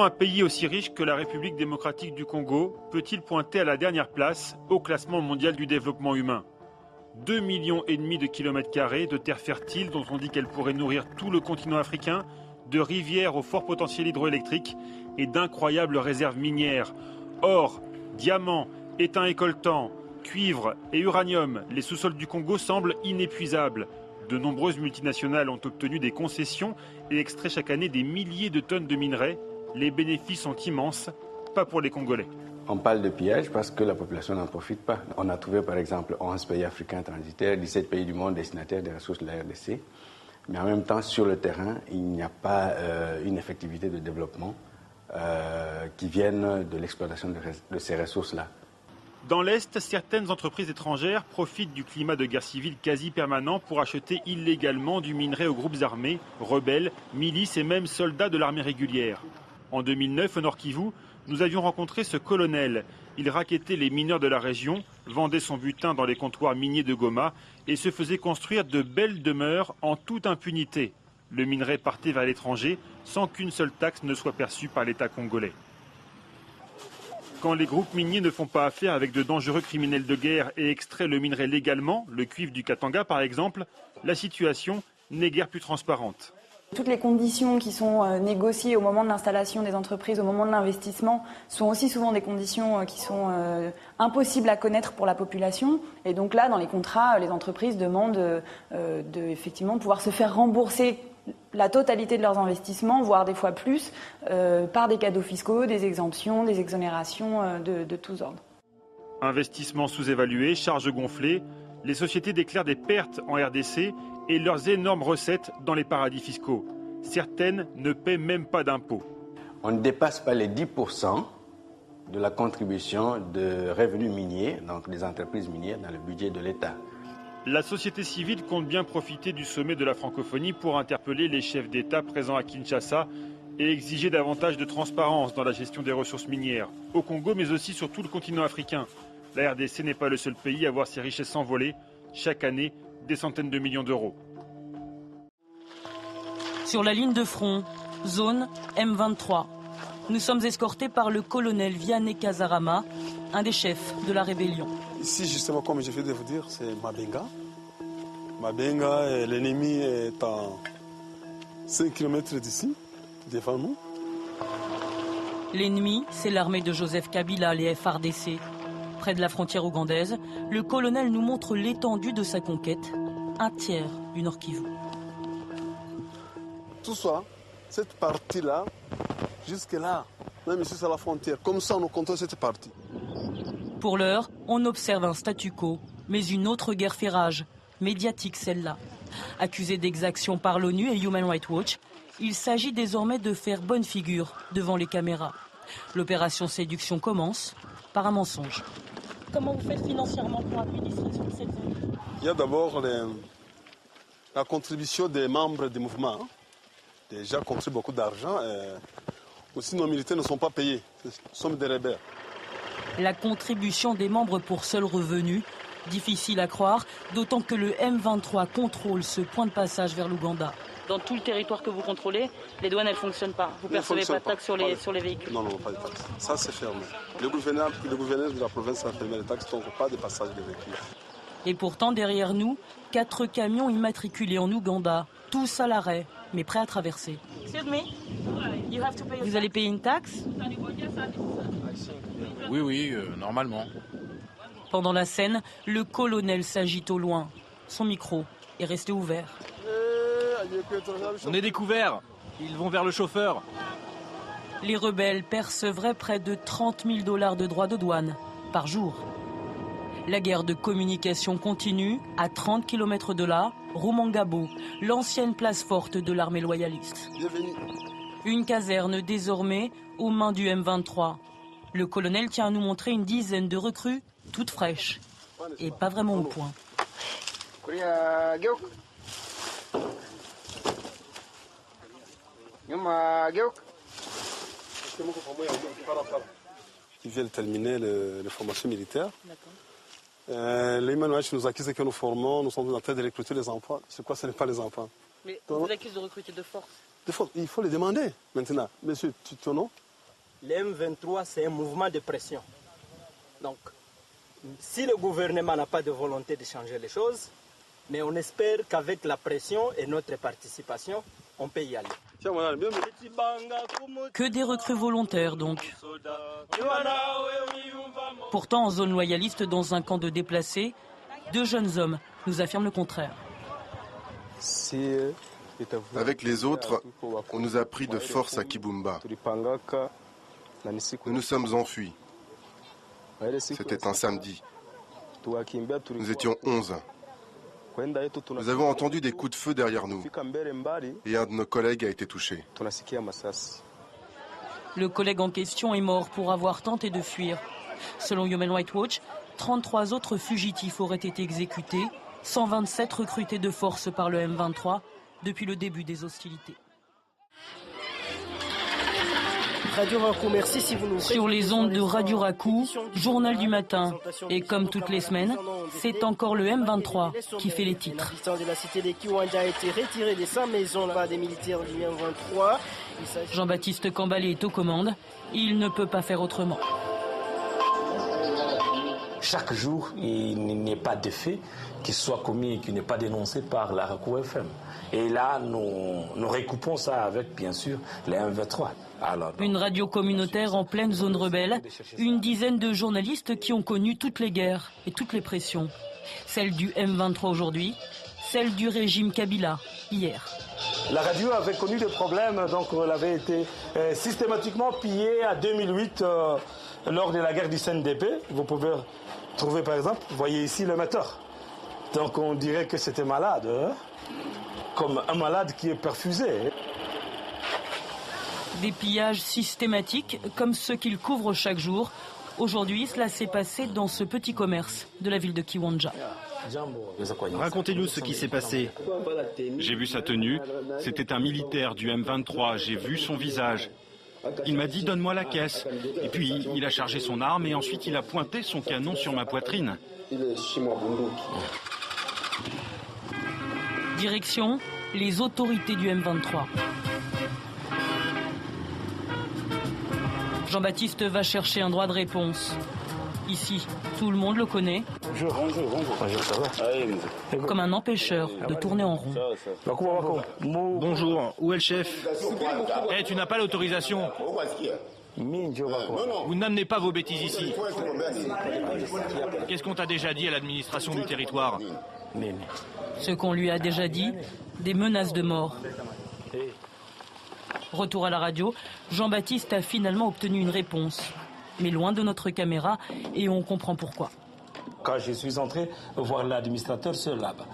Comment un pays aussi riche que la République démocratique du Congo peut-il pointer à la dernière place au classement mondial du développement humain ? 2,5 millions de kilomètres carrés de terres fertiles dont on dit qu'elles pourraient nourrir tout le continent africain, de rivières au fort potentiel hydroélectrique et d'incroyables réserves minières. Or, diamants, étain et coltan, cuivre et uranium, les sous-sols du Congo semblent inépuisables. De nombreuses multinationales ont obtenu des concessions et extraient chaque année des milliers de tonnes de minerais. Les bénéfices sont immenses, pas pour les Congolais. On parle de pillage parce que la population n'en profite pas. On a trouvé par exemple 11 pays africains transitaires, 17 pays du monde destinataires des ressources de la RDC. Mais en même temps, sur le terrain, il n'y a pas une effectivité de développement qui vienne de l'exploitation de ces ressources-là. Dans l'Est, certaines entreprises étrangères profitent du climat de guerre civile quasi permanent pour acheter illégalement du minerai aux groupes armés, rebelles, milices et même soldats de l'armée régulière. En 2009, au Nord Kivu, nous avions rencontré ce colonel. Il rackettait les mineurs de la région, vendait son butin dans les comptoirs miniers de Goma et se faisait construire de belles demeures en toute impunité. Le minerai partait vers l'étranger sans qu'une seule taxe ne soit perçue par l'État congolais. Quand les groupes miniers ne font pas affaire avec de dangereux criminels de guerre et extraient le minerai légalement, le cuivre du Katanga par exemple, la situation n'est guère plus transparente. Toutes les conditions qui sont négociées au moment de l'installation des entreprises, au moment de l'investissement, sont aussi souvent des conditions qui sont impossibles à connaître pour la population. Et donc là, dans les contrats, les entreprises demandent effectivement de pouvoir se faire rembourser la totalité de leurs investissements, voire des fois plus, par des cadeaux fiscaux, des exemptions, des exonérations de tous ordres. Investissements sous-évalués, charges gonflées, les sociétés déclarent des pertes en RDC et leurs énormes recettes dans les paradis fiscaux. Certaines ne paient même pas d'impôts. On ne dépasse pas les 10% de la contribution de revenus miniers, donc des entreprises minières, dans le budget de l'État. La société civile compte bien profiter du sommet de la francophonie pour interpeller les chefs d'État présents à Kinshasa et exiger davantage de transparence dans la gestion des ressources minières, au Congo mais aussi sur tout le continent africain. La RDC n'est pas le seul pays à voir ses richesses s'envoler. Chaque année, des centaines de millions d'euros. Sur la ligne de front, zone M23. Nous sommes escortés par le colonel Vianney Kazarama, un des chefs de la rébellion. Ici, justement, comme je viens de vous dire, c'est Mabenga. Mabenga, l'ennemi est à 5 km d'ici, devant nous. L'ennemi, c'est l'armée de Joseph Kabila, les FARDC. Près de la frontière ougandaise, le colonel nous montre l'étendue de sa conquête, un tiers du Nord Kivu. Tout ça, cette partie-là, jusque-là, même ici c'est la frontière, comme ça on contrôle cette partie. Pour l'heure, on observe un statu quo, mais une autre guerre fait rage, médiatique celle-là. Accusé d'exaction par l'ONU et Human Rights Watch, il s'agit désormais de faire bonne figure devant les caméras. L'opération séduction commence par un mensonge. Comment vous faites financièrement pour administrer cette zone ? Il y a d'abord la contribution des membres du mouvement. Déjà contribuent beaucoup d'argent. Aussi nos militaires ne sont pas payés. Nous sommes des rebelles. La contribution des membres pour seul revenu, difficile à croire, d'autant que le M23 contrôle ce point de passage vers l'Ouganda. Dans tout le territoire que vous contrôlez, les douanes elles ne fonctionnent pas. Vous ne percevez pas de taxes sur les véhicules. Non, pas de taxes. Ça c'est fermé. Le gouverneur de la province a fermé les taxes, donc pas de passage de véhicules. Et pourtant, derrière nous, 4 camions immatriculés en Ouganda, tous à l'arrêt, mais prêts à traverser. Vous allez payer une taxe ? Oui, normalement. Pendant la scène, le colonel s'agite au loin. Son micro est resté ouvert. On est découverts. Ils vont vers le chauffeur. Les rebelles percevraient près de 30 000 $ de droits de douane par jour. La guerre de communication continue. À 30 km de là, Rumangabo, l'ancienne place forte de l'armée loyaliste. Bienvenue. Une caserne désormais aux mains du M23. Le colonel tient à nous montrer une dizaine de recrues, toutes fraîches et pas vraiment au point. Ils viennent terminer les formations militaires. Les Human Rights nous accusent que nous formons, nous sommes en train de recruter les enfants. C'est quoi, ce n'est pas les enfants? Mais on vous accuse de recruter de force. De force, il faut les demander maintenant. Monsieur Tutono, le M23, c'est un mouvement de pression. Donc, si le gouvernement n'a pas de volonté de changer les choses, mais on espère qu'avec la pression et notre participation, on peut y aller. Que des recrues volontaires donc. Pourtant, en zone loyaliste, dans un camp de déplacés, 2 jeunes hommes nous affirment le contraire. Avec les autres, on nous a pris de force à Kibumba. Nous nous sommes enfuis. C'était un samedi. Nous étions 11. Nous avons entendu des coups de feu derrière nous et un de nos collègues a été touché. Le collègue en question est mort pour avoir tenté de fuir. Selon Human Rights Watch, 33 autres fugitifs auraient été exécutés, 127 recrutés de force par le M23 depuis le début des hostilités. Radio Raku, merci si vous nous Sur les ondes de Radio Raku, journal du matin. Et comme toutes les semaines, c'est encore le M23 qui fait les titres. L'habitant de la cité de Kiwanja a été retiré de sa maison par des militaires du M23. Jean-Baptiste Cambalé est aux commandes. Il ne peut pas faire autrement. Chaque jour, il n'y a pas de fait qui soit commis et qui n'est pas dénoncé par la Raku FM. Et là, nous recoupons ça avec, bien sûr, les M23. Une radio communautaire en pleine zone rebelle, une dizaine de journalistes qui ont connu toutes les guerres et toutes les pressions. Celle du M23 aujourd'hui, celle du régime Kabila hier. La radio avait connu des problèmes, donc elle avait été systématiquement pillée en 2008 lors de la guerre du CNDP. Vous pouvez trouver par exemple, vous voyez ici l'émetteur. Donc on dirait que c'était malade, hein, comme un malade qui est perfusé. Des pillages systématiques comme ceux qu'il couvre chaque jour. Aujourd'hui, cela s'est passé dans ce petit commerce de la ville de Kiwanja. Racontez-nous ce qui s'est passé. J'ai vu sa tenue, c'était un militaire du M23, j'ai vu son visage. Il m'a dit « donne-moi la caisse ». Et puis il a chargé son arme et ensuite il a pointé son canon sur ma poitrine. Direction, les autorités du M23. Jean-Baptiste va chercher un droit de réponse. Ici, tout le monde le connaît. Bonjour, ça va? Comme un empêcheur de tourner en rond. Bonjour, où est le chef? Tu n'as pas l'autorisation. Vous n'amenez pas vos bêtises ici. Qu'est-ce qu'on t'a déjà dit à l'administration du territoire? Ce qu'on lui a déjà dit, des menaces de mort. Retour à la radio, Jean-Baptiste a finalement obtenu une réponse. Mais loin de notre caméra, et on comprend pourquoi. Quand je suis entré voir l'administrateur seul là-bas,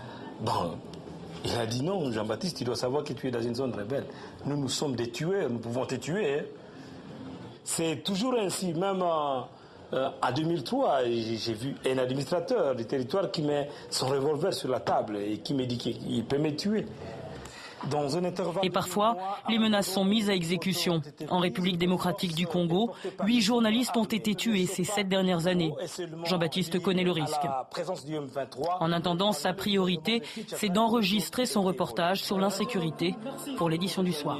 il a dit non, Jean-Baptiste, tu dois savoir que tu es dans une zone rebelle. Nous sommes des tueurs, nous pouvons te tuer. Hein. C'est toujours ainsi, même en 2003, j'ai vu un administrateur du territoire qui met son revolver sur la table et qui me dit qu'il peut me tuer. Et parfois, les menaces sont mises à exécution. En République démocratique du Congo, 8 journalistes ont été tués ces 7 dernières années. Jean-Baptiste connaît le risque. En attendant, sa priorité, c'est d'enregistrer son reportage sur l'insécurité pour l'édition du soir.